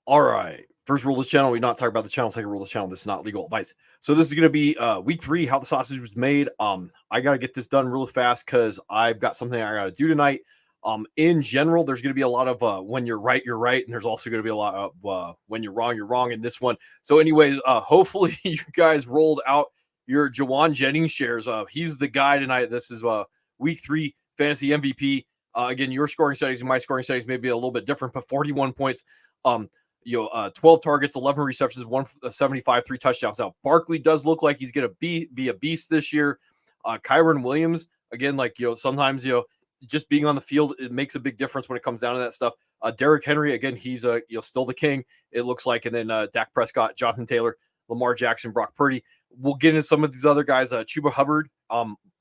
All right. First rule of this channel, we not talk about the channel. Second rule of this channel, this is not legal advice. So this is going to be week 3, how the sausage was made. I got to get this done really fast because I've got something I got to do tonight. In general, there's going to be a lot of when you're right, you're right. And there's also going to be a lot of when you're wrong in this one. So anyways, hopefully you guys rolled out your Jauan Jennings shares. He's the guy tonight. This is week 3 fantasy MVP. Again, your scoring settings and my scoring settings may be a little bit different, but 41 points. 12 targets, 11 receptions, 175, 3 touchdowns. Now, Barkley does look like he's going to be a beast this year. Kyron Williams, again, sometimes, just being on the field, it makes a big difference when it comes down to that stuff. Derrick Henry, again, he's still the king, it looks like. And then Dak Prescott, Jonathan Taylor, Lamar Jackson, Brock Purdy. We'll get into some of these other guys, Chuba Hubbard,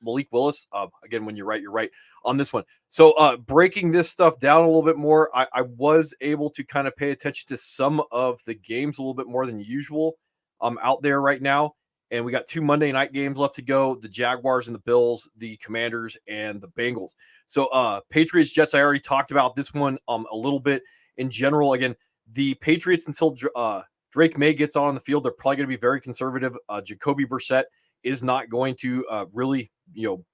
Malik Willis. Again, when you're right on this one. So breaking this stuff down a little bit more, I was able to kind of pay attention to some of the games a little bit more than usual out there right now. And we got 2 Monday night games left to go, the Jaguars and the Bills, the Commanders and the Bengals. So Patriots, Jets, I already talked about this one a little bit. In general, again, the Patriots, until Drake May gets on the field, they're probably going to be very conservative. Jacoby Brissett is not going to really,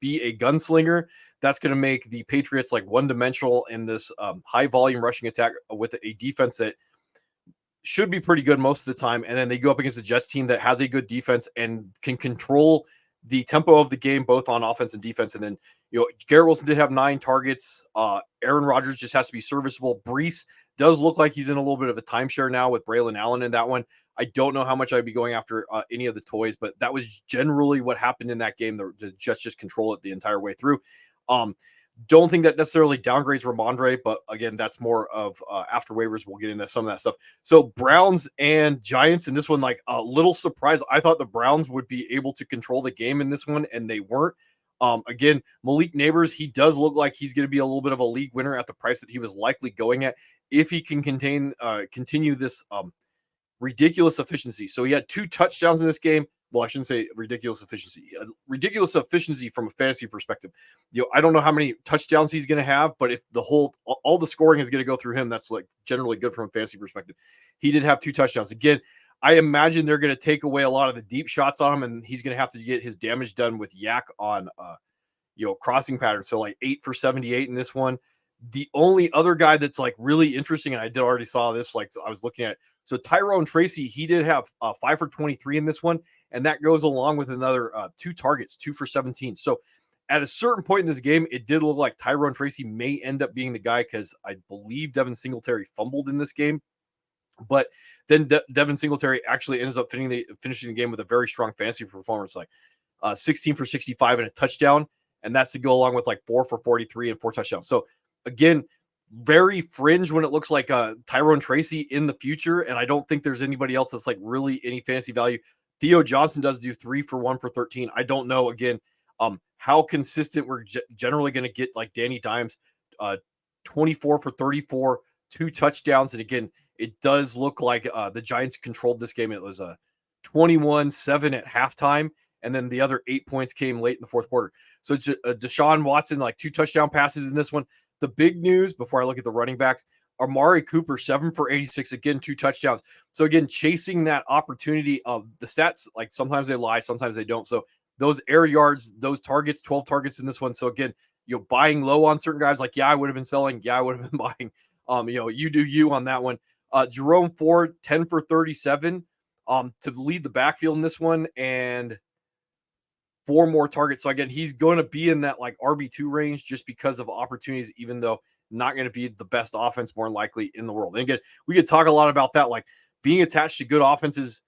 be a gunslinger. That's going to make the Patriots like one-dimensional in this high volume rushing attack with a defense that should be pretty good most of the time. And then they go up against a Jets team that has a good defense and can control the tempo of the game, both on offense and defense. And then, Garrett Wilson did have 9 targets. Aaron Rodgers just has to be serviceable. Brees does look like he's in a little bit of a timeshare now with Braylon Allen in that one. I don't know how much I'd be going after any of the toys, but that was generally what happened in that game. The Jets just control it the entire way through. Don't think that necessarily downgrades Ramondre, but again, that's more of after waivers. We'll get into some of that stuff. So Browns and Giants in this one, like a little surprise. I thought the Browns would be able to control the game in this one, and they weren't. Again, Malik Neighbors, he does look like he's going to be a little bit of a league winner at the price that he was likely going at if he can continue this ridiculous efficiency. So he had 2 touchdowns in this game. Well, I shouldn't say ridiculous efficiency. Ridiculous efficiency from a fantasy perspective. I don't know how many touchdowns he's going to have, but if all the scoring is going to go through him, that's like generally good from a fantasy perspective. He did have 2 touchdowns. Again, I imagine they're going to take away a lot of the deep shots on him, and he's going to have to get his damage done with yak on, crossing patterns. So like 8 for 78 in this one. The only other guy that's like really interesting, and I did already saw this, like I was looking at. So Tyrone Tracy, he did have 5 for 23 in this one, and that goes along with another 2 targets, 2 for 17. So at a certain point in this game, it did look like Tyrone Tracy may end up being the guy because I believe Devin Singletary fumbled in this game. But then Devin Singletary actually ends up finishing the game with a very strong fantasy performance, like 16 for 65 and a touchdown. And that's to go along with like 4 for 43 and 4 touchdowns. So again, very fringe when it looks like Tyrone Tracy in the future. And I don't think there's anybody else that's like really any fantasy value. Theo Johnson does do 3 for 1 for 13. I don't know, again, how consistent we're generally going to get, like Danny Dimes, 24 for 34, 2 touchdowns. And again, it does look like the Giants controlled this game. It was a 21-7 at halftime. And then the other 8 points came late in the fourth quarter. So it's Deshaun Watson, like 2 touchdown passes in this one. The big news before I look at the running backs, Amari Cooper, 7 for 86, again, 2 touchdowns. So again, chasing that opportunity of the stats, like sometimes they lie, sometimes they don't. So those air yards, those targets, 12 targets in this one. So again, buying low on certain guys, like, yeah, I would have been selling. Yeah, I would have been buying. You do you on that one. Jerome Ford, 10 for 37 to lead the backfield in this one, and 4 more targets. So again, he's going to be in that like RB2 range just because of opportunities, even though not going to be the best offense more likely in the world. And again, we could talk a lot about that, like being attached to good offenses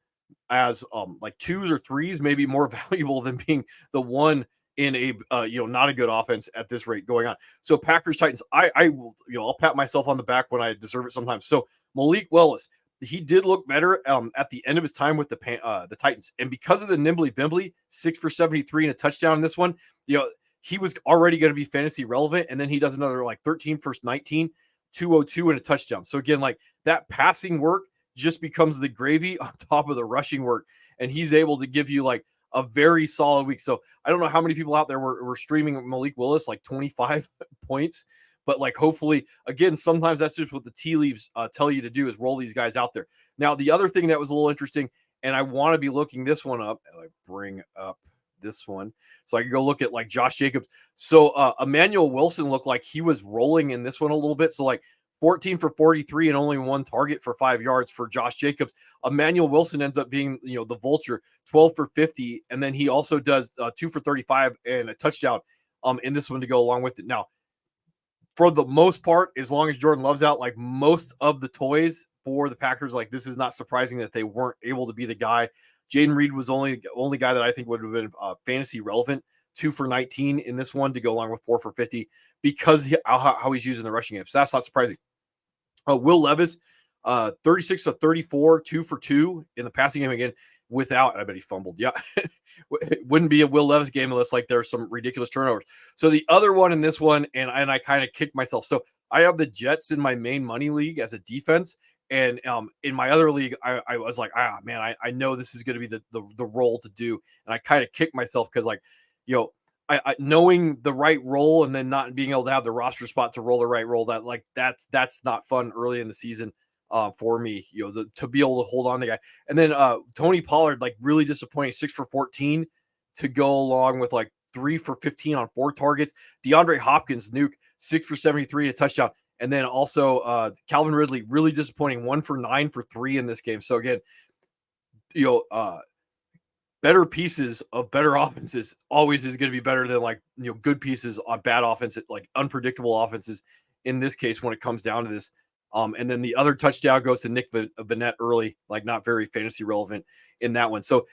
as like 2s or 3s may be more valuable than being the one in a not a good offense at this rate going on. So Packers Titans, I will, I'll pat myself on the back when I deserve it sometimes. So Malik Willis, he did look better at the end of his time with the Titans. And because of the nimbly bimbly, 6 for 73 and a touchdown in this one, he was already going to be fantasy relevant. And then he does another like 13 for 19, 202 and a touchdown. So again, like that passing work just becomes the gravy on top of the rushing work. And he's able to give you like a very solid week. So I don't know how many people out there were streaming Malik Willis, like 25 points, But like, hopefully, again, sometimes that's just what the tea leaves tell you to do, is roll these guys out there. Now, the other thing that was a little interesting, and I want to be looking this one up, and I bring up this one so I can go look at like Josh Jacobs. So Emmanuel Wilson looked like he was rolling in this one a little bit. So like 14 for 43 and only one target for 5 yards for Josh Jacobs. Emmanuel Wilson ends up being, the vulture, 12 for 50. And then he also does 2 for 35 and a touchdown in this one to go along with it. Now, for the most part, as long as Jordan Love's out, like most of the toys for the Packers, like this is not surprising that they weren't able to be the guy. Jaden Reed was only guy that I think would have been fantasy relevant, 2 for 19 in this one to go along with 4 for 50 because how he's using the rushing game. So that's not surprising. Will Levis, 36 to 34, 2 for 2 in the passing game again without, I bet he fumbled. Yeah. It wouldn't be a Will Levis game unless like there's some ridiculous turnovers. So the other one in this one, and I kind of kicked myself. So I have the Jets in my main money league as a defense. And in my other league, I was like, man, I know this is going to be the role to do. And I kind of kicked myself because like, I knowing the right role and then not being able to have the roster spot to roll the right role, that's not fun early in the season for me, to be able to hold on to the guy. And then Tony Pollard, like really disappointing, 6 for 14 to go along with like 3 for 15 on 4 targets. DeAndre Hopkins, nuke, 6 for 73, a touchdown. And then also Calvin Ridley, really disappointing, 1 for 9 for 3 in this game. So again, better pieces of better offenses always is going to be better than like, good pieces on bad offenses, like unpredictable offenses in this case when it comes down to this. And then the other touchdown goes to Nick Vannett early, like not very fantasy relevant in that one. So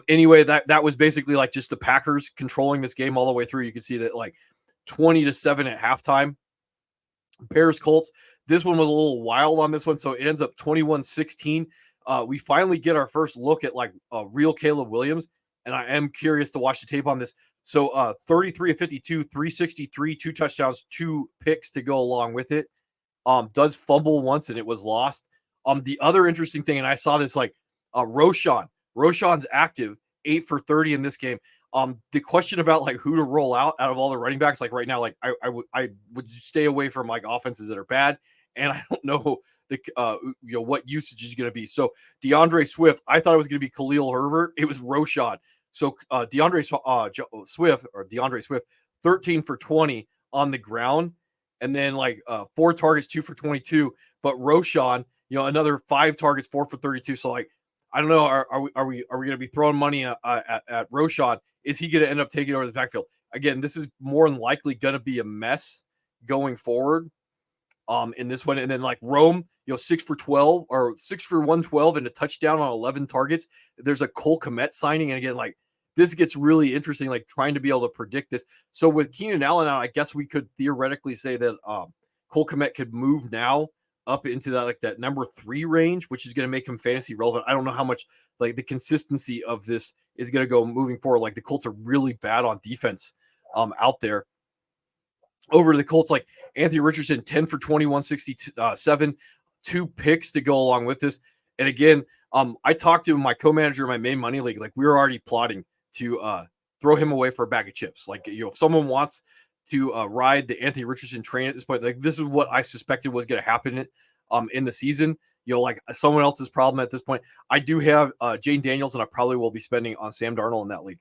anyway, that was basically like just the Packers controlling this game all the way through. You can see that like 20-7 at halftime. Bears Colts. This one was a little wild on this one. So it ends up 21-16. We finally get our first look at like a real Caleb Williams. And I am curious to watch the tape on this. So 33 of 52, 363, 2 touchdowns, 2 picks to go along with it. Does fumble once and it was lost. The other interesting thing, and I saw this like Roshan's active, 8 for 30 in this game. The question about like who to roll out of all the running backs, like right now, like I would stay away from like offenses that are bad, and I don't know what usage is going to be. So DeAndre Swift, I thought it was going to be Khalil Herbert. It was Roshan. So DeAndre Swift, 13 for 20 on the ground. And then like 4 targets, 2 for 22. But Roshan, another 5 targets, 4 for 32. So like, I don't know, are we going to be throwing money at Roshan? Is he going to end up taking over the backfield? Again, this is more than likely going to be a mess going forward in this one. And then like Rome, 6 for 12 or 6 for 112 and a touchdown on 11 targets. There's a Cole Kmet signing. And again, like this gets really interesting, like trying to be able to predict this. So with Keenan Allen out, I guess we could theoretically say that Cole Kmet could move now up into that like that number 3 range, which is going to make him fantasy relevant. I don't know how much like the consistency of this is going to go moving forward. Like the Colts are really bad on defense out there. Over to the Colts, like Anthony Richardson, 10 for 21, 67, 2 picks to go along with this. And again, I talked to my co-manager in my main money league. Like we were already plotting to throw him away for a bag of chips. Like, if someone wants to ride the Anthony Richardson train at this point, like this is what I suspected was going to happen in the season. Like someone else's problem at this point. I do have Jane Daniels, and I probably will be spending on Sam Darnold in that league.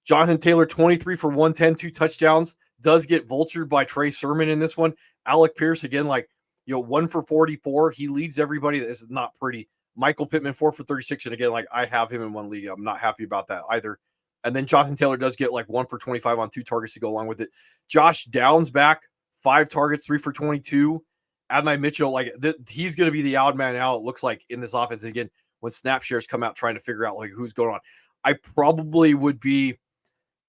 Jonathan Taylor, 23 for 110, 2 touchdowns, does get vultured by Trey Sermon in this one. Alec Pierce, again, like, 1 for 44. He leads everybody. This is not pretty. Michael Pittman, 4 for 36. And again, like I have him in one league. I'm not happy about that either. And then Jonathan Taylor does get like 1 for 25 on 2 targets to go along with it. Josh Downs back, 5 targets, 3 for 22. Adonai Mitchell, like he's going to be the odd man out, it looks like, in this offense. And again, when snap shares come out, trying to figure out like who's going on, I probably would be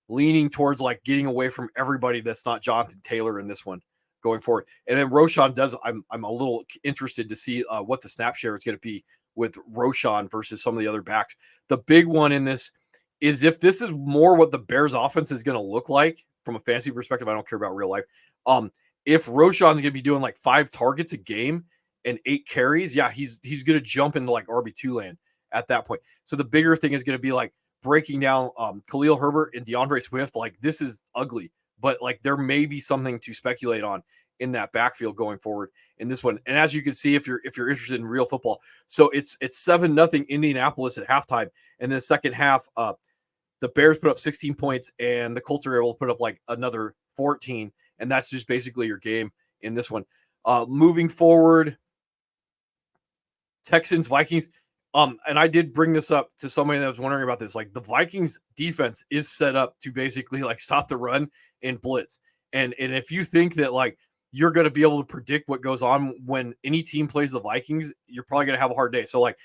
leaning towards like getting away from everybody that's not Jonathan Taylor in this one going forward. And then Roshan does, I'm a little interested to see what the snap share is going to be with Roshan versus some of the other backs. The big one in this is if this is more what the Bears offense is going to look like from a fantasy perspective. I don't care about real life. If Roshan's going to be doing like 5 targets a game and 8 carries, yeah, he's going to jump into like RB2 land at that point. So the bigger thing is going to be like breaking down Khalil Herbert and DeAndre Swift. Like this is ugly. but like there may be something to speculate on in that backfield going forward in this one. And as you can see, if you're interested in real football, so it's 7-0 Indianapolis at halftime, and then the second half, the Bears put up 16 points, and the Colts are able to put up like another 14, and that's just basically your game in this one. Moving forward, Texans, Vikings. And I did bring this up to somebody that was wondering about this. Like the Vikings defense is set up to basically like stop the run and blitz. And if you think that like you're going to be able to predict what goes on when any team plays the Vikings, you're probably going to have a hard day. So like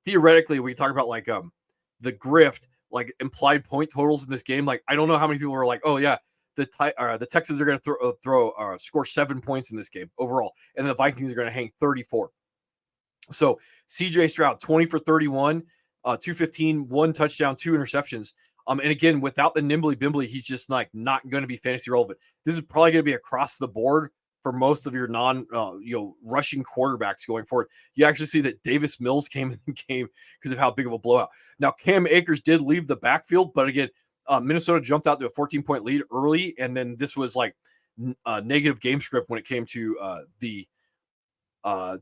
theoretically, we talk about like the grift, like implied point totals in this game. Like I don't know how many people are like, oh yeah, the Texans are going to score 7 points in this game overall, and the Vikings are going to hang 34. So CJ Stroud, 20 for 31, 215, 1 touchdown, 2 interceptions. And again, without the nimbly bimbly, he's just like not going to be fantasy relevant. This is probably going to be across the board for most of your rushing quarterbacks going forward. You actually see that Davis Mills came in the game because of how big of a blowout. Now, Cam Akers did leave the backfield, but again, Minnesota jumped out to a 14-point lead early, and then this was like negative game script when it came to the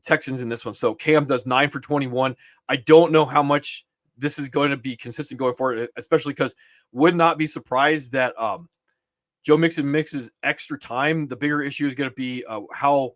Texans in this one. So Cam does 9 for 21. I don't know how much this is going to be consistent going forward, especially because would not be surprised that Joe Mixon mixes extra time. The bigger issue is going to be how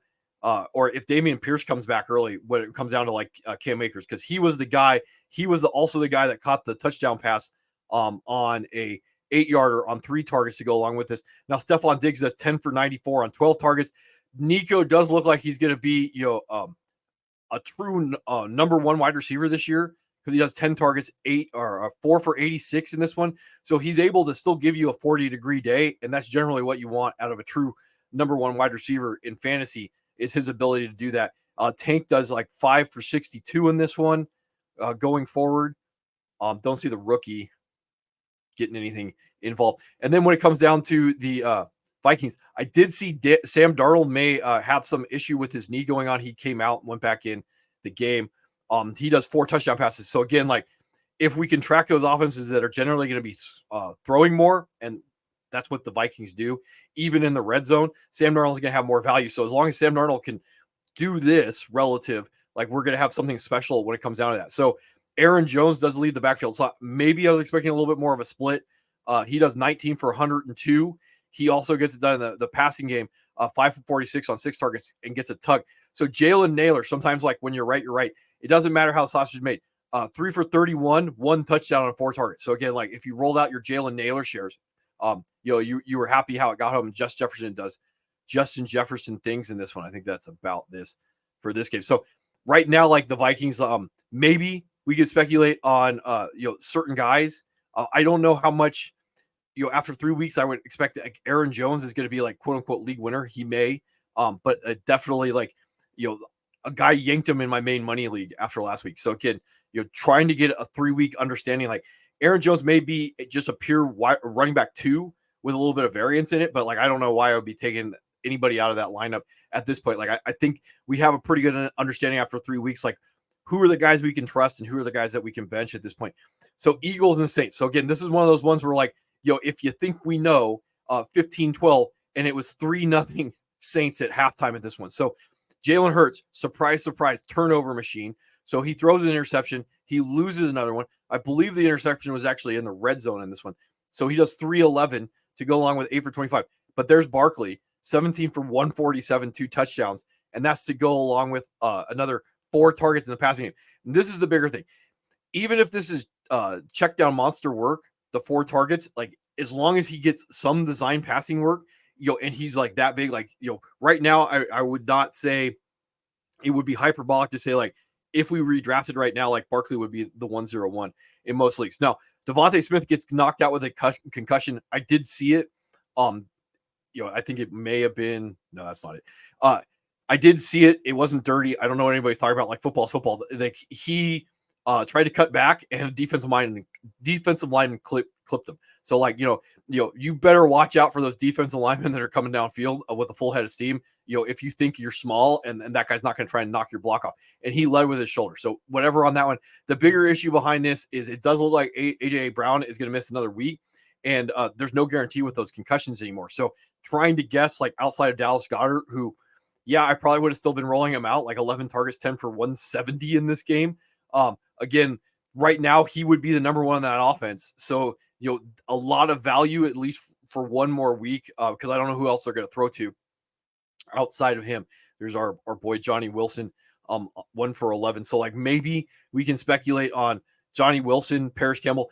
or if Damian Pierce comes back early when it comes down to like Cam Akers, because he was the guy. He was also the guy that caught the touchdown pass on a 8-yarder on 3 targets to go along with this. Now Stephon Diggs does 10 for 94 on 12 targets. Nico does look like he's going to be, a true number 1 wide receiver this year because he does 10 targets, 4 for 86 in this one. So he's able to still give you a 40-degree day, and that's generally what you want out of a true number 1 wide receiver in fantasy is his ability to do that. Tank does like 5 for 62 in this one going forward. Don't see the rookie getting anything involved. And then when it comes down to the Vikings, I did see Sam Darnold may have some issue with his knee going on. He came out and went back in the game. He does 4 touchdown passes. So again, like if we can track those offenses that are generally going to be throwing more, and that's what the Vikings do, even in the red zone, Sam Darnold is going to have more value. So as long as Sam Darnold can do this relative, like we're going to have something special when it comes down to that. So Aaron Jones does lead the backfield. So maybe I was expecting a little bit more of a split. He does 19 for 102. He also gets it done in the passing game, 5 for 46 on 6 targets and gets a tug. So Jalen Naylor, sometimes like when you're right, you're right. It doesn't matter how the sausage is made. 3 for 31, 1 touchdown on 4 targets. So again, like if you rolled out your Jalen Naylor shares, you were happy how it got home. And Justin Jefferson things in this one. I think that's about this for this game. So right now, like the Vikings, maybe we could speculate on certain guys. I don't know how much. After 3 weeks, I would expect that like Aaron Jones is going to be like quote unquote league winner. He may, but definitely like, a guy yanked him in my main money league after last week. So again, trying to get a 3-week understanding, like Aaron Jones may be just a pure running back 2 with a little bit of variance in it, but like, I don't know why I would be taking anybody out of that lineup at this point. Like, I think we have a pretty good understanding after 3 weeks, like who are the guys we can trust and who are the guys that we can bench at this point. So Eagles and the Saints. So again, this is one of those ones where like, if you think we know 15-12, and it was 3-0 Saints at halftime at this one. So Jalen Hurts, surprise, turnover machine. So he throws an interception. He loses another one. I believe the interception was actually in the red zone in this one. So he does 3-11 to go along with 8 for 25. But there's Barkley, 17 for 147, 2 touchdowns. And that's to go along with another 4 targets in the passing game. And this is the bigger thing. Even if this is check down monster work, the 4 targets, like as long as he gets some design passing work, and he's like that big, like, right now, I would not say it would be hyperbolic to say like, if we redrafted right now, like Barkley would be the 101 in most leagues. Now, Devontae Smith gets knocked out with a concussion. I did see it. I think it may have been, no, that's not it. I did see it. It wasn't dirty. I don't know what anybody's talking about. Like football's football. Like he tried to cut back and a defensive lineman clipped him. So like, you better watch out for those defensive linemen that are coming downfield with a full head of steam. If you think you're small and that guy's not going to try and knock your block off, and he led with his shoulder. So whatever on that one. The bigger issue behind this is it does look like AJ Brown is going to miss another week. and there's no guarantee with those concussions anymore. So trying to guess like outside of Dallas Goedert, who, yeah, I probably would have still been rolling him out like 11 targets, 10 for 170 in this game. Again, right now he would be the number one in that offense. So, a lot of value at least for one more week, because I don't know who else they're going to throw to outside of him. There's our boy Johnny Wilson, 1 for 11. So like maybe we can speculate on Johnny Wilson, Paris Campbell,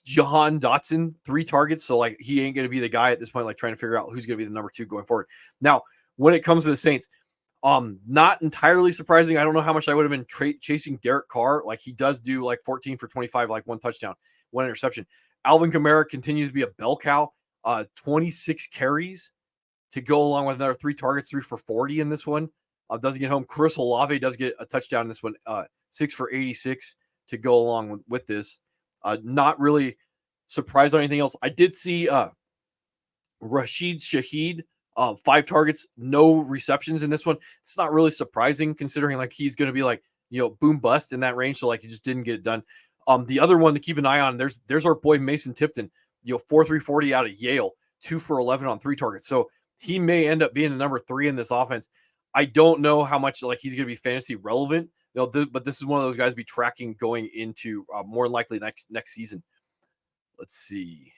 Jahan Dotson, 3 targets. So like he ain't going to be the guy at this point, like trying to figure out who's going to be the number 2 going forward. Now, when it comes to the Saints, not entirely surprising. I don't know how much I would have been chasing Derek Carr. Like he does do like 14 for 25, like 1 touchdown, 1 interception. Alvin Kamara continues to be a bell cow, 26 carries to go along with another 3 targets, 3 for 40 in this one. Doesn't get home. Chris Olave does get a touchdown in this one, 6 for 86 to go along with this. Not really surprised on anything else. I did see Rashid Shaheed, 5 targets, no receptions in this one. It's not really surprising considering like he's going to be like, boom bust in that range. So like he just didn't get it done. The other one to keep an eye on, there's our boy Mason Tipton, 4.340 out of Yale, 2 for 11 on 3 targets. So he may end up being the number 3 in this offense. I don't know how much like he's going to be fantasy relevant, but this is one of those guys to be tracking going into more likely next season. Let's see.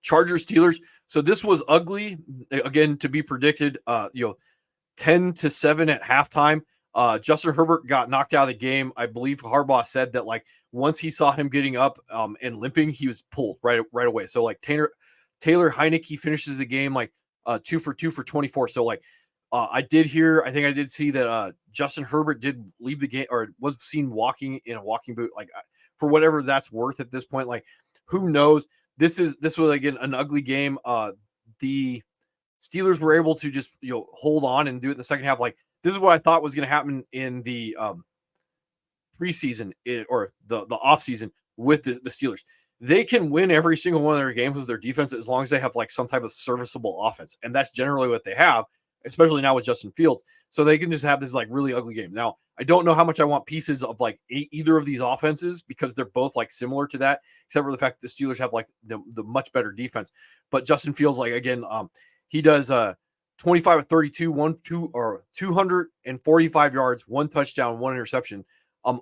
Chargers Steelers. So this was ugly again to be predicted. 10-7 at halftime. Justin Herbert got knocked out of the game. I believe Harbaugh said that like once he saw him getting up and limping, he was pulled right away. So like Taylor Heineke finishes the game like 2 for 24. So like I think I did see that Justin Herbert did leave the game or was seen walking in a walking boot. Like for whatever that's worth at this point, like who knows? This was again an ugly game. The Steelers were able to just hold on and do it in the second half. Like this is what I thought was going to happen in the preseason or the offseason with the Steelers. They can win every single one of their games with their defense as long as they have like some type of serviceable offense. And that's generally what they have, especially now with Justin Fields. So they can just have this like really ugly game. Now, I don't know how much I want pieces of like either of these offenses because they're both like similar to that, except for the fact that the Steelers have like the much better defense. But Justin Fields, like again, he does 25 of 32, 245 yards, 1 touchdown, 1 interception.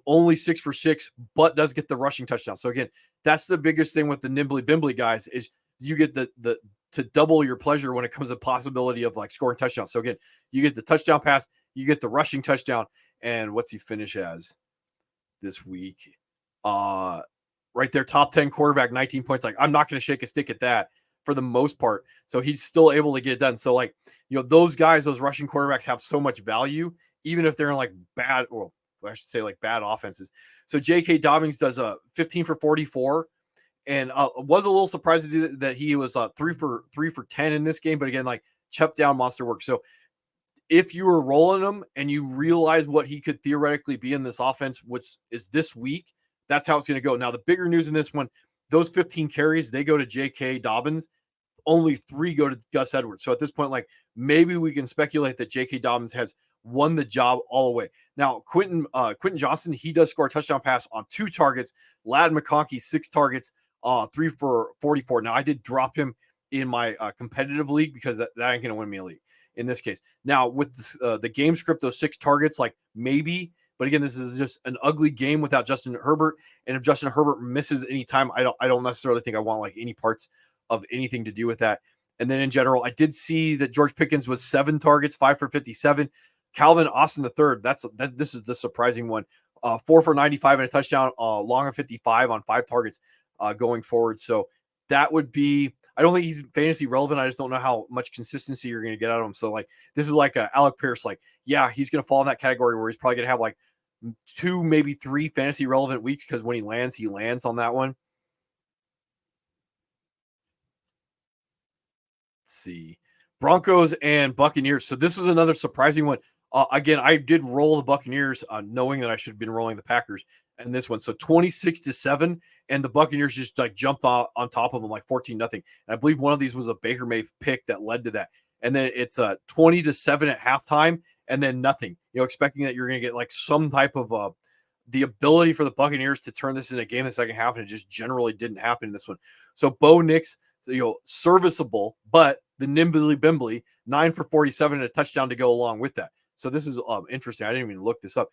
Only 6 for 6, but does get the rushing touchdown. So again, that's the biggest thing with the nimbly bimbly guys is you get the to double your pleasure when it comes to possibility of like scoring touchdowns. So again, you get the touchdown pass, you get the rushing touchdown, and what's he finish as this week? Right there, top 10 quarterback, 19 points. Like I'm not going to shake a stick at that for the most part. So he's still able to get it done. So like those guys, those rushing quarterbacks have so much value, even if they're in like bad or I should say like bad offenses. So J.K. Dobbins does 15 for 44 and was a little surprised to do that he was 3 for 10 in this game. But again, like chip down monster work. So if you were rolling him and you realize what he could theoretically be in this offense, which is this week, that's how it's going to go. Now, the bigger news in this one, those 15 carries, they go to J.K. Dobbins. Only 3 go to Gus Edwards. So at this point, like maybe we can speculate that J.K. Dobbins has won the job all the way. Now, Quentin Johnston, he does score a touchdown pass on 2 targets. Ladd McConkey, 6 targets, 3 for 44. Now, I did drop him in my competitive league because that ain't going to win me a league in this case. Now, with the game script, those 6 targets, like maybe, but again, this is just an ugly game without Justin Herbert. And if Justin Herbert misses any time, I don't necessarily think I want like any parts of anything to do with that. And then in general, I did see that George Pickens was 7 targets, 5 for 57. Calvin Austin III, this is the surprising one. 4 for 95 and a touchdown, long of 55 on 5 targets going forward. So that would be, I don't think he's fantasy relevant. I just don't know how much consistency you're going to get out of him. So like, this is like Alec Pierce. Like, yeah, he's going to fall in that category where he's probably going to have like 2, maybe 3 fantasy relevant weeks because when he lands on that one. Let's see. Broncos and Buccaneers. So this was another surprising one. Again, I did roll the Buccaneers knowing that I should have been rolling the Packers in this one. So 26-7, and the Buccaneers just like jumped on top of them like 14-0. And I believe one of these was a Baker Mayfield pick that led to that. And then it's 20-7 at halftime, and then nothing. Expecting that you're going to get like some type of the ability for the Buccaneers to turn this in a game in the second half, and it just generally didn't happen in this one. So Bo Nix, serviceable, but the nimbly bimbly 9 for 47 and a touchdown to go along with that. So this is interesting. I didn't even look this up.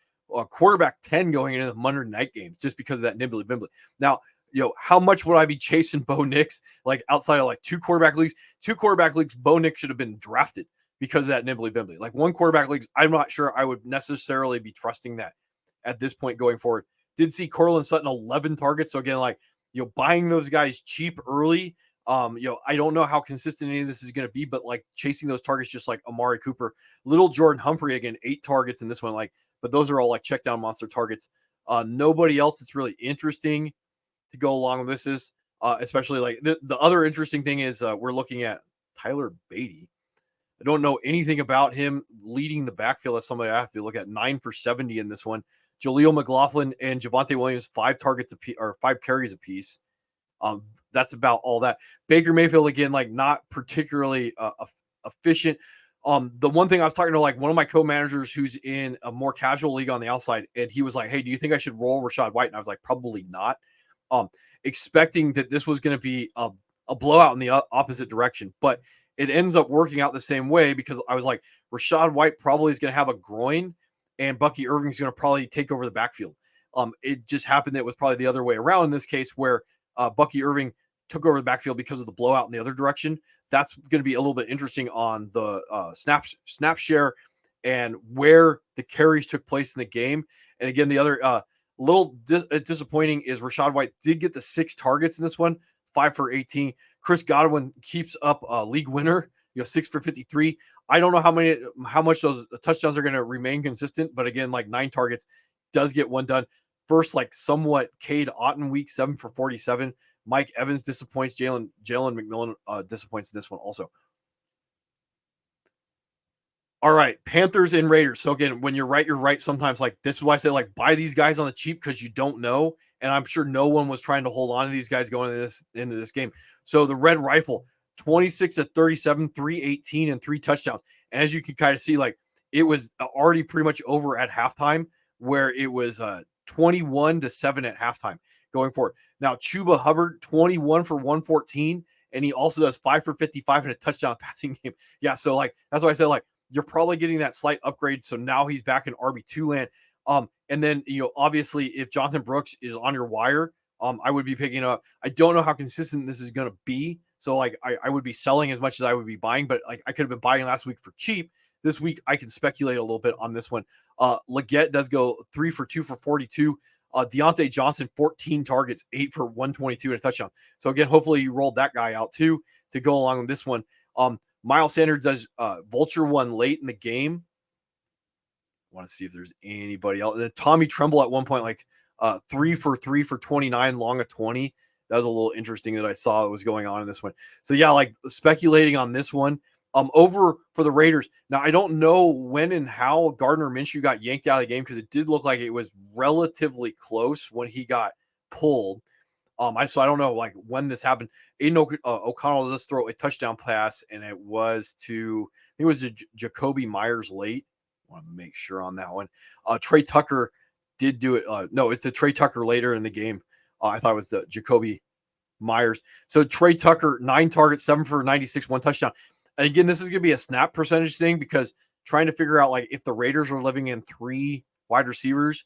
Quarterback 10 going into the Monday night games just because of that nimbly bimbly. Now, how much would I be chasing Bo Nix like outside of like two quarterback leagues? Two quarterback leagues, Bo Nix should have been drafted because of that nimbly bimbly. Like one quarterback leagues, I'm not sure I would necessarily be trusting that at this point going forward. Did see Cortland Sutton 11 targets. So again, like, buying those guys cheap early. I don't know how consistent any of this is going to be, but like chasing those targets, just like Amari Cooper, little Jordan Humphrey, again, 8 targets in this one. Like, but those are all like check down monster targets. Nobody else that's really interesting to go along with this is, especially like the other interesting thing is we're looking at Tyler Beatty. I don't know anything about him leading the backfield. That's somebody I have to look at. 9 for 70 in this one. Jaleel McLaughlin and Javonte Williams, 5 targets apiece, or 5 carries apiece. That's about all that. Baker Mayfield, again, like not particularly efficient. The one thing I was talking to like one of my co-managers who's in a more casual league on the outside, and he was like, "Hey, do you think I should roll Rachaad White?" And I was like, "Probably not." Expecting that this was going to be a blowout in the opposite direction, but it ends up working out the same way because I was like, Rachaad White probably is going to have a groin, and Bucky Irving's going to probably take over the backfield. It just happened that it was probably the other way around in this case, where Bucky Irving took over the backfield because of the blowout in the other direction. That's going to be a little bit interesting on the snap share and where the carries took place in the game. And again, the other little disappointing is Rachaad White did get the 6 targets in this one, 5 for 18. Chris Godwin keeps up a league winner, 6 for 53. I don't know how much those touchdowns are going to remain consistent, but again, like 9 targets does get one done. First, like somewhat Cade Otton week, 7 for 47. Mike Evans disappoints. Jalen McMillan disappoints in this one also. All right, Panthers and Raiders. So again, when you're right. Sometimes like this is why I say like buy these guys on the cheap because you don't know. And I'm sure no one was trying to hold on to these guys going into this game. So the Red Rifle, 26 of 37, 318, and 3 touchdowns. And as you can kind of see, like it was already pretty much over at halftime, where it was 21-7 at halftime going forward. Now Chuba Hubbard, 21 for 114, and he also does 5 for 55 in a touchdown passing game. Yeah, so like that's why I said like you're probably getting that slight upgrade. So now he's back in RB2 land. And then, obviously if Jonathan Brooks is on your wire, I would be picking up. I don't know how consistent this is going to be. So like, I would be selling as much as I would be buying, but like I could have been buying last week for cheap. This week, I can speculate a little bit on this one. Leggett does go 3 for 2 for 42. Diontae Johnson, 14 targets, 8 for 122 and a touchdown. So again, hopefully you rolled that guy out too to go along with this one. Miles Sanders does vulture one late in the game. I want to see if there's anybody else. Tommy Tremble at one point, like 3 for 29, long of 20. That was a little interesting that I saw what was going on in this one. So yeah, like speculating on this one. Over for the Raiders. Now, I don't know when and how Gardner Minshew got yanked out of the game because it did look like it was relatively close when he got pulled. I don't know like when this happened. Aiden O'Connell does throw a touchdown pass, and it was to I think it was to Jacoby Myers late. I want to make sure on that one. Trey Tucker did do it. No, it's to Trey Tucker later in the game. I thought it was the Jacoby Myers. So Trey Tucker, 9 targets, 7 for 96, 1 touchdown. And again, this is going to be a snap percentage thing because trying to figure out like if the Raiders are living in 3 wide receivers,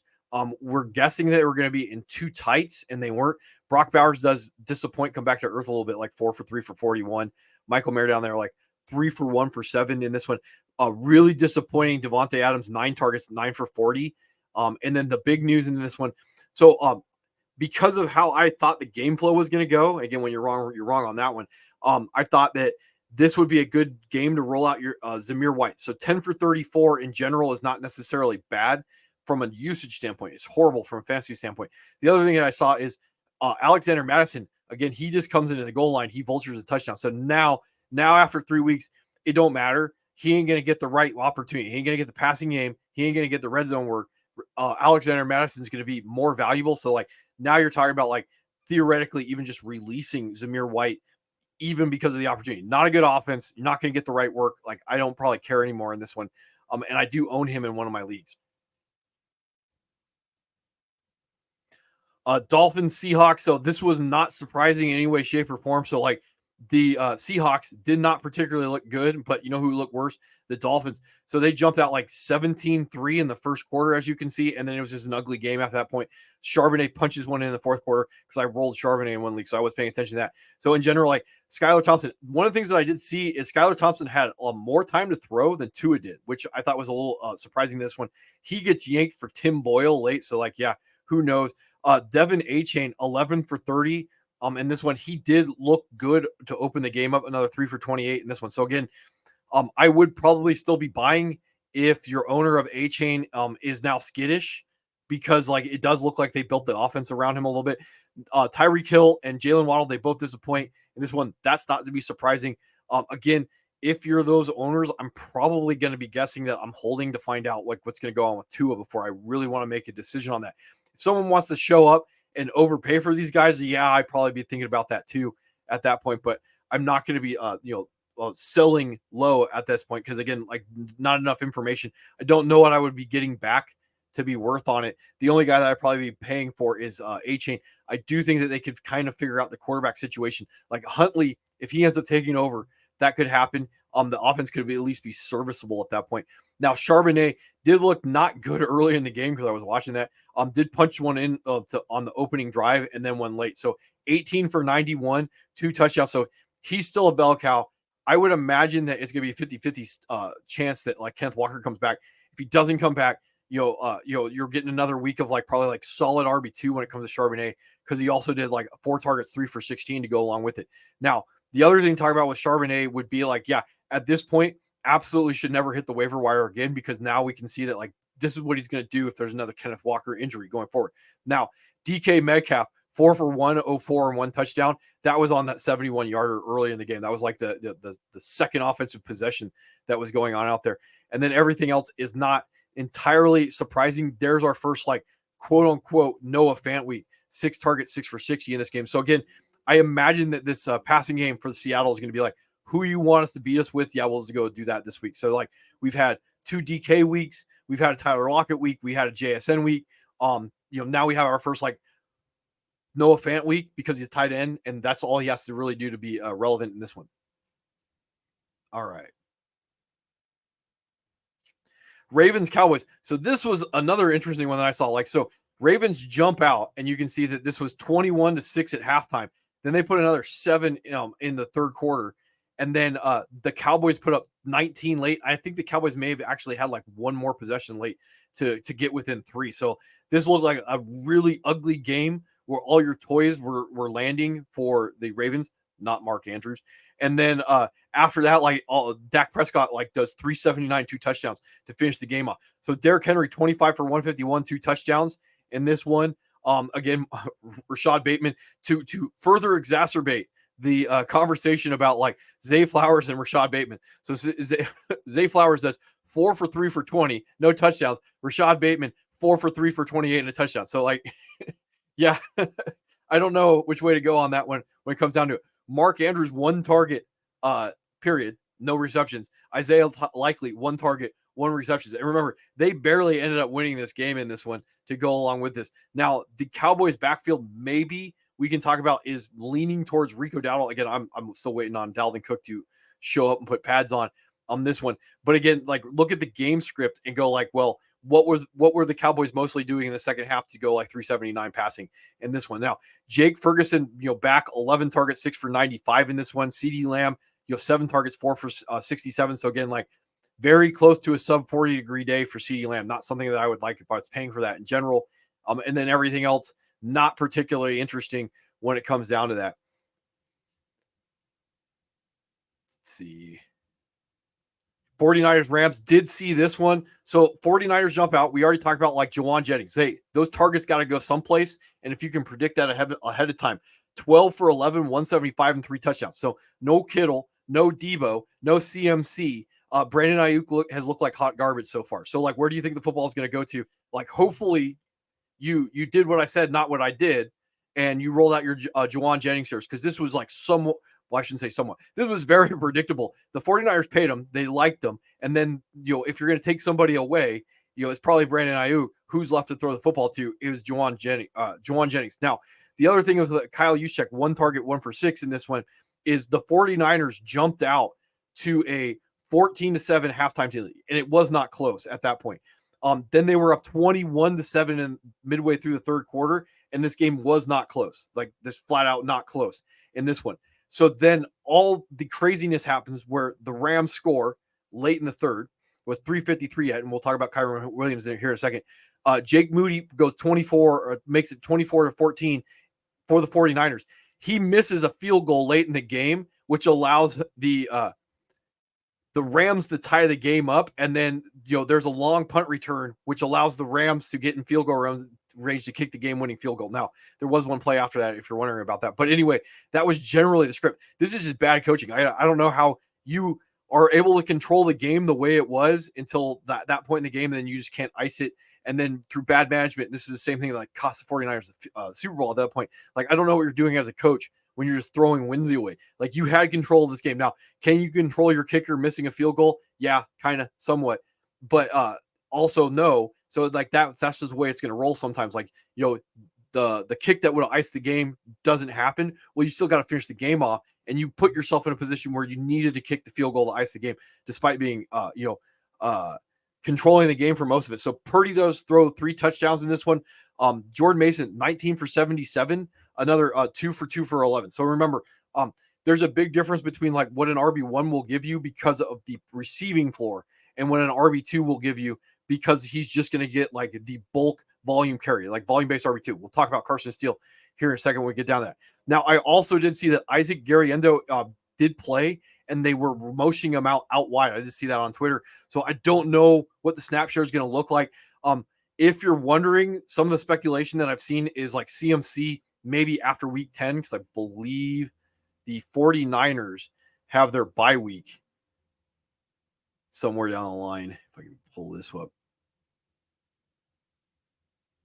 we're guessing that we're going to be in 2 tights, and they weren't. Brock Bowers does disappoint, come back to earth a little bit, like 4 for 3 for 41. Michael Mayer down there, like 3 for 1 for 7 in this one. Really disappointing. Devontae Adams, 9 targets, 9 for 40. And then the big news in this one. So because of how I thought the game flow was going to go, again, when you're wrong on that one. I thought that this would be a good game to roll out your Zamir White. So 10 for 34 in general is not necessarily bad from a usage standpoint. It's horrible from a fantasy standpoint. The other thing that I saw is Alexander Madison. Again, he just comes into the goal line. He vultures a touchdown. So now after 3 weeks, it don't matter. He ain't going to get the right opportunity. He ain't going to get the passing game. He ain't going to get the red zone work. Alexander Madison is going to be more valuable. So like now you're talking about like theoretically even just releasing Zamir White even because of the opportunity. Not a good offense. You're not going to get the right work. Like I don't probably care anymore in this one. And I do own him in one of my leagues. Dolphins, Seahawks. So this was not surprising in any way, shape, or form. So like the Seahawks did not particularly look good, but you know who looked worse? The Dolphins. So they jumped out like 17-3 in the first quarter, as you can see, and then it was just an ugly game after that point. Charbonnet punches one in the fourth quarter because I rolled Charbonnet in one league, so I was paying attention to that. So in general, like Skylar Thompson, one of the things that I did see is Skylar Thompson had more time to throw than Tua did, which I thought was a little surprising. This one, he gets yanked for Tim Boyle late, so like, yeah, who knows? Devin Achane, 11 for 30. In this one, he did look good to open the game up, another 3 for 28 in this one. So again, I would probably still be buying if your owner of Achane is now skittish, because like it does look like they built the offense around him a little bit. Tyreek Hill and Jalen Waddle, they both disappoint in this one. That's not to be surprising. Again, if you're those owners, I'm probably going to be guessing that I'm holding to find out like what's going to go on with Tua before I really want to make a decision on that. If someone wants to show up and overpay for these guys, yeah, I'd probably be thinking about that too at that point. But I'm not going to be, selling low at this point because again, like not enough information. I don't know what I would be getting back to be worth on it. The only guy that I'd probably be paying for is Achane. I do think that they could kind of figure out the quarterback situation. Like Huntley, if he ends up taking over, that could happen. The offense could be at least be serviceable at that point. Now, Charbonnet did look not good early in the game because I was watching that. Did punch one in on the opening drive and then one late. So 18 for 91, 2 touchdowns. So he's still a bell cow. I would imagine that it's going to be a 50-50 chance that like Kenneth Walker comes back. If he doesn't come back, you're getting another week of like probably like solid RB2 when it comes to Charbonnet, because he also did like 4 targets, 3 for 16 to go along with it. Now, the other thing to talk about with Charbonnet would be like, yeah, at this point, absolutely should never hit the waiver wire again, because now we can see that like this is what he's going to do if there's another Kenneth Walker injury going forward. Now, DK Metcalf, 4 for 104 and 1 touchdown. That was on that 71-yarder early in the game. That was like the second offensive possession that was going on out there. And then everything else is not entirely surprising. There's our first like quote unquote Noah Fant week, 6 targets, 6 for 60 in this game. So again, I imagine that this passing game for Seattle is going to be like, who you want us to beat us with? Yeah, we'll just go do that this week. So like we've had 2 DK weeks, we've had a Tyler Lockett week, we had a JSN week. Now we have our first like Noah Fant week because he's tight end, and that's all he has to really do to be relevant in this one. All right. Ravens, Cowboys. So this was another interesting one that I saw. Like, so Ravens jump out, and you can see that this was 21-6 at halftime. Then they put another 7 in the third quarter. And then the Cowboys put up 19 late. I think the Cowboys may have actually had like one more possession late to get within 3. So this looked like a really ugly game where all your toys were landing for the Ravens, not Mark Andrews. And then after that, like Dak Prescott like does 379, 2 touchdowns to finish the game off. So Derrick Henry, 25 for 151, 2 touchdowns in this one. Again, Rashad Bateman to further exacerbate the conversation about like Zay Flowers and Rashad Bateman. So Zay Flowers does 4 for 3 for 20, no touchdowns. Rashad Bateman, 4 for 3 for 28 and a touchdown. So like, yeah, I don't know which way to go on that one when it comes down to it. Mark Andrews, 1 target, period, no receptions. Isaiah Likely, 1 target, 1 receptions. And remember, they barely ended up winning this game in this one to go along with this. Now, the Cowboys backfield, maybe we can talk about, is leaning towards Rico Dowdle. Again, I'm still waiting on Dalvin Cook to show up and put pads on this one. But again, like look at the game script and go like, well, what were the Cowboys mostly doing in the second half to go like 379 passing in this one? Now, Jake Ferguson, back 11 targets, 6 for 95 in this one. CeeDee Lamb, 7 targets, 4 for 67. So again, like very close to a sub 40-degree day for CeeDee Lamb. Not something that I would like if I was paying for that in general. And then everything else, not particularly interesting when it comes down to that. Let's see. 49ers, Rams, did see this one. So 49ers jump out. We already talked about like Jauan Jennings. Hey, those targets got to go someplace. And if you can predict that ahead of time, 12 for 11, 175 and 3 touchdowns. So no Kittle, no Debo, no CMC. Brandon Ayuk has looked like hot garbage so far. So like, where do you think the football is going to go to? Like, hopefully you did what I said, not what I did. And you rolled out your Jauan Jennings here, because this was like somewhat, well, I shouldn't say somewhat. This was very predictable. The 49ers paid him. They liked him. And then, if you're going to take somebody away, it's probably Brandon Ayuk, who's left to throw the football to, it was Jauan Jennings. Now, the other thing was that Kyle Juszczyk, 1 target, 1 for 6 in this one, is the 49ers jumped out to a 14-7 halftime lead, and it was not close at that point. Then they were up 21-7 in midway through the third quarter, and this game was not close. Like, this flat out not close in this one. So then all the craziness happens where the Rams score late in the third with 3:53 yet, and we'll talk about Kyron Williams here in a second. Jake Moody goes 24, or makes it 24-14 for the 49ers. He misses a field goal late in the game, which allows the Rams to tie the game up, and then there's a long punt return, which allows the Rams to get in field goal range to kick the game-winning field goal. Now, there was one play after that, if you're wondering about that. But anyway, that was generally the script. This is just bad coaching. I don't know how you are able to control the game the way it was until that point in the game, and then you just can't ice it. And then through bad management, this is the same thing that like cost the 49ers the Super Bowl at that point. Like, I don't know what you're doing as a coach when you're just throwing wins away. Like, you had control of this game. Now, can you control your kicker missing a field goal? Yeah, kind of, somewhat. But also no. So like that's just the way it's going to roll sometimes. Like, the kick that would have iced the game doesn't happen. Well, you still got to finish the game off, and you put yourself in a position where you needed to kick the field goal to ice the game, despite being controlling the game for most of it. So Purdy does throw 3 touchdowns in this one. Jordan Mason, 19 for 77, another 2 for 2 for 11. So remember, there's a big difference between like what an RB1 will give you because of the receiving floor and what an RB2 will give you because he's just going to get like the bulk volume carry, like volume-based RB2. We'll talk about Carson Steele here in a second when we get down to that. Now, I also did see that Isaac Garriendo did play, and they were motioning him out wide. I did see that on Twitter. So I don't know what the snap share is going to look like. If you're wondering, some of the speculation that I've seen is like CMC maybe after week 10, because I believe the 49ers have their bye week somewhere down the line. If I can pull this up.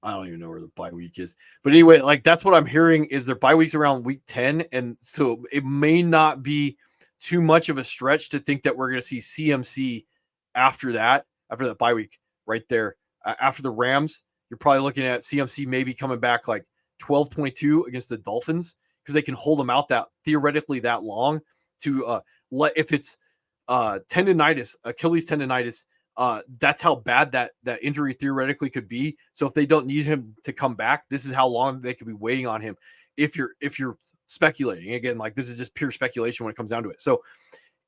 I don't even know where the bye week is. But anyway, like that's what I'm hearing is their bye week's around week 10. And so it may not be too much of a stretch to think that we're going to see CMC after that bye week right there. After the Rams, you're probably looking at CMC maybe coming back like 12-22 against the Dolphins because they can hold them out that theoretically that long to if it's tendonitis, Achilles tendonitis, that's how bad that injury theoretically could be. So if they don't need him to come back, this is how long they could be waiting on him. If you're speculating, again, like this is just pure speculation when it comes down to it. So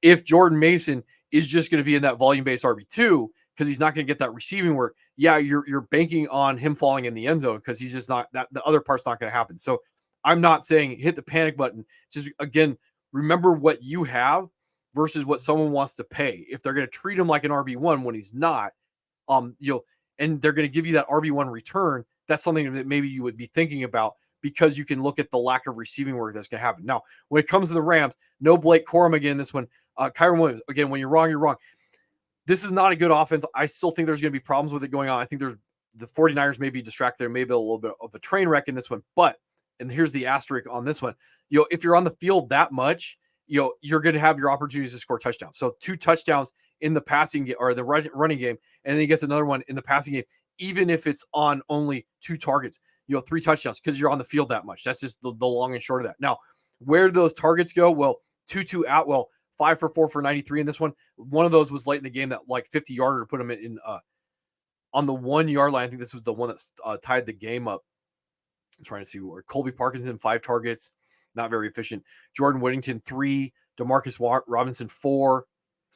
if Jordan Mason is just going to be in that volume-based RB2 because he's not going to get that receiving work, yeah, you're banking on him falling in the end zone because he's just not that the other part's not going to happen. So I'm not saying hit the panic button. Just again, remember what you have versus what someone wants to pay. If they're going to treat him like an RB1 when he's not, and they're going to give you that RB1 return, that's something that maybe you would be thinking about because you can look at the lack of receiving work that's going to happen. Now, when it comes to the Rams, no Blake Corum again, this one, Kyron Williams, again, when you're wrong, you're wrong. This is not a good offense. I still think there's going to be problems with it going on. I think the 49ers may be distracted. There may be a little bit of a train wreck in this one, but, and here's the asterisk on this one, if you're on the field that much, you're going to have your opportunities to score touchdowns. So 2 touchdowns in the passing game or the running game, and then he gets another one in the passing game, even if it's on only 2 targets, 3 touchdowns because you're on the field that much. That's just the long and short of that. Now, where do those targets go? Well, Tutu Atwell, 5 for 4 for 93 in this one. One of those was late in the game that like 50-yarder to put him in on the 1-yard line. I think this was the one that tied the game up. I'm trying to see where Colby Parkinson, 5 targets, not very efficient. Jordan Whittington, 3. Demarcus Robinson, 4.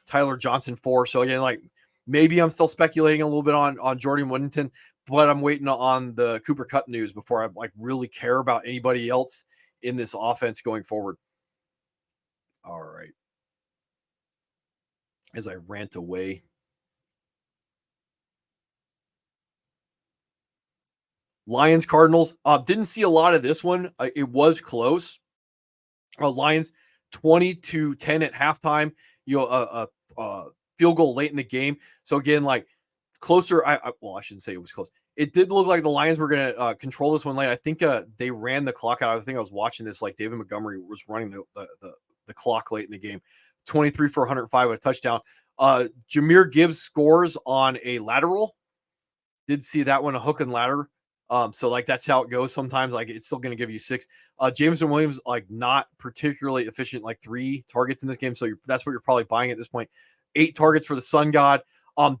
Tyler Johnson, 4. So again, like maybe I'm still speculating a little bit on Jordan Whittington, but I'm waiting on the Cooper Kupp news before I like really care about anybody else in this offense going forward. All right. As I rant away. Lions, Cardinals. Didn't see a lot of this one. It was close. Lions 20-10 at halftime. A field goal late in the game. So again, like closer. I shouldn't say it was close. It did look like the Lions were going to control this one late. I think they ran the clock out. I think I was watching this. Like David Montgomery was running the clock late in the game. 23 for 105 with a touchdown. Jahmyr Gibbs scores on a lateral. Did see that one, a hook and ladder. So like that's how it goes sometimes. Like it's still going to give you 6. Jameson Williams, like not particularly efficient, like 3 targets in this game. So that's what you're probably buying at this point. 8 targets for the Sun God.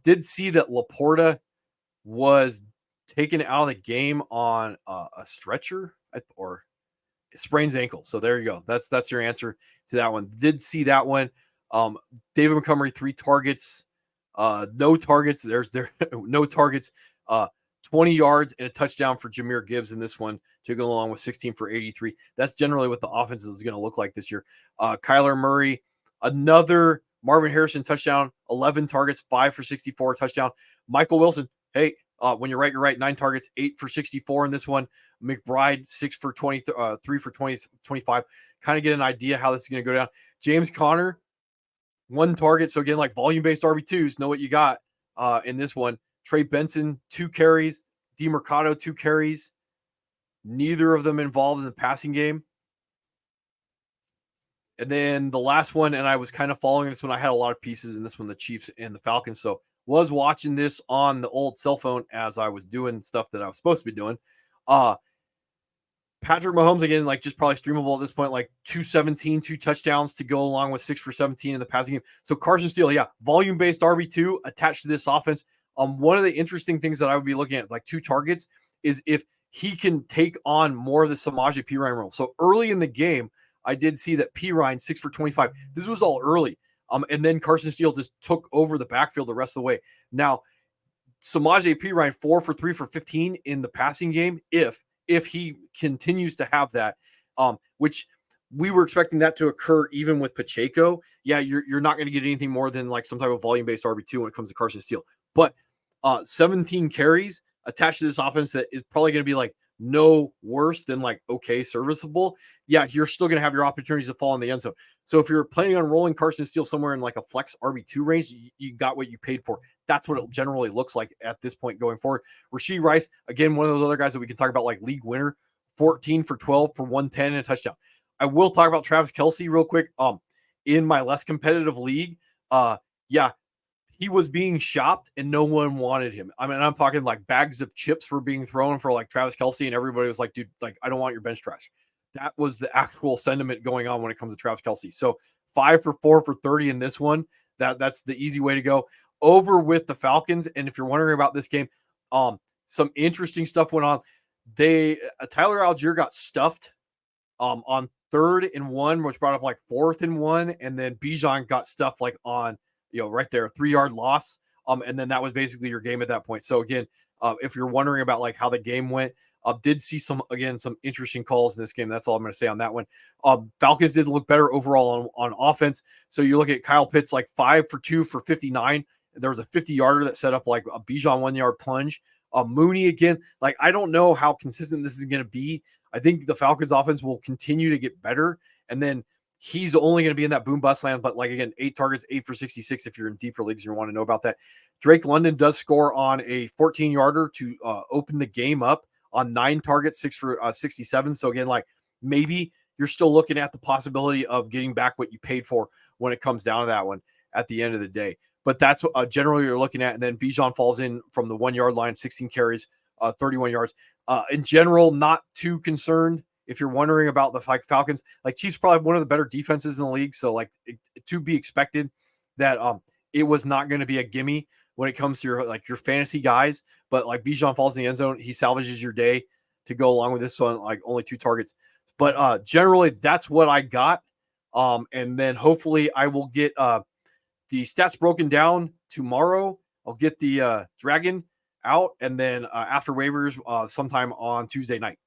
Did see that Laporta was taken out of the game on a stretcher or sprains ankle. So there you go. That's your answer to that one. Did see that one. David Montgomery, 3 targets, no targets. There's no targets. 20 yards and a touchdown for Jahmyr Gibbs in this one to go along with 16 for 83. That's generally what the offense is going to look like this year. Kyler Murray, another Marvin Harrison touchdown, 11 targets, 5 for 64 touchdown. Michael Wilson, hey, when you're right, you're right. 9 targets, 8 for 64 in this one. McBride, 6 for 20, 3 for 20, 25. Kind of get an idea how this is going to go down. James Conner, 1 target. So again, like volume-based RB2s, know what you got in this one. Trey Benson, 2 carries. DeMercado, 2 carries. Neither of them involved in the passing game. And then the last one, and I was kind of following this one. I had a lot of pieces in this one, the Chiefs and the Falcons. So was watching this on the old cell phone as I was doing stuff that I was supposed to be doing. Patrick Mahomes, again, like just probably streamable at this point, like 217, 2 touchdowns to go along with 6 for 17 in the passing game. So Carson Steele, yeah, volume-based RB2 attached to this offense. One of the interesting things that I would be looking at, like 2 targets, is if he can take on more of the Samaje Perine role. So early in the game, I did see that Perine, 6 for 25. This was all early. And then Carson Steele just took over the backfield the rest of the way. Now, Samaje Perine, 4 for 3 for 15 in the passing game, if he continues to have that, which we were expecting that to occur even with Pacheco. Yeah, you're not going to get anything more than like some type of volume-based RB2 when it comes to Carson Steele. But 17 carries attached to this offense that is probably going to be like no worse than like okay, serviceable. Yeah, you're still going to have your opportunities to fall in the end zone. So if you're planning on rolling Carson Steele somewhere in like a flex RB2 range, you got what you paid for. That's what it generally looks like at this point going forward. Rashee Rice, again, one of those other guys that we can talk about, like league winner, 14 for 12 for 110 and a touchdown. I will talk about Travis Kelce real quick. In my less competitive league, yeah, he was being shopped and no one wanted him. I mean, I'm talking like bags of chips were being thrown for like Travis Kelce, and everybody was like, dude, like, I don't want your bench trash. That was the actual sentiment going on when it comes to Travis Kelce. So 5 for 4 for 30 in this one. That's the easy way to go. Over with the Falcons. And if you're wondering about this game, some interesting stuff went on. Tyler Algier got stuffed on 3rd and 1, which brought up like 4th and 1, and then Bijan got stuffed like on, right there, 3-yard loss. And then that was basically your game at that point. So again, if you're wondering about like how the game went, did see some interesting calls in this game. That's all I'm going to say on that one. Falcons did look better overall on offense. So you look at Kyle Pitts, like 5 for 2 for 59. There was a 50-yarder that set up like a Bijan 1-yard plunge. Mooney again, like I don't know how consistent this is going to be. I think the Falcons offense will continue to get better. And then he's only going to be in that boom bust land. But like, again, 8 targets, 8 for 66. If you're in deeper leagues, and you want to know about that. Drake London does score on a 14-yarder to open the game up on 9 targets, 6 for 67. So again, like maybe you're still looking at the possibility of getting back what you paid for when it comes down to that one at the end of the day. But that's what generally you're looking at. And then Bijan falls in from the 1-yard line, 16 carries, 31 yards. In general, not too concerned. If you're wondering about the Falcons, like Chiefs probably one of the better defenses in the league. So like to be expected that it was not going to be a gimme when it comes to your fantasy guys. But like Bijan falls in the end zone, he salvages your day to go along with this one, like only 2 targets. But generally that's what I got. And then hopefully I will get the stats broken down tomorrow. I'll get the Dragon out, and then after waivers sometime on Tuesday night.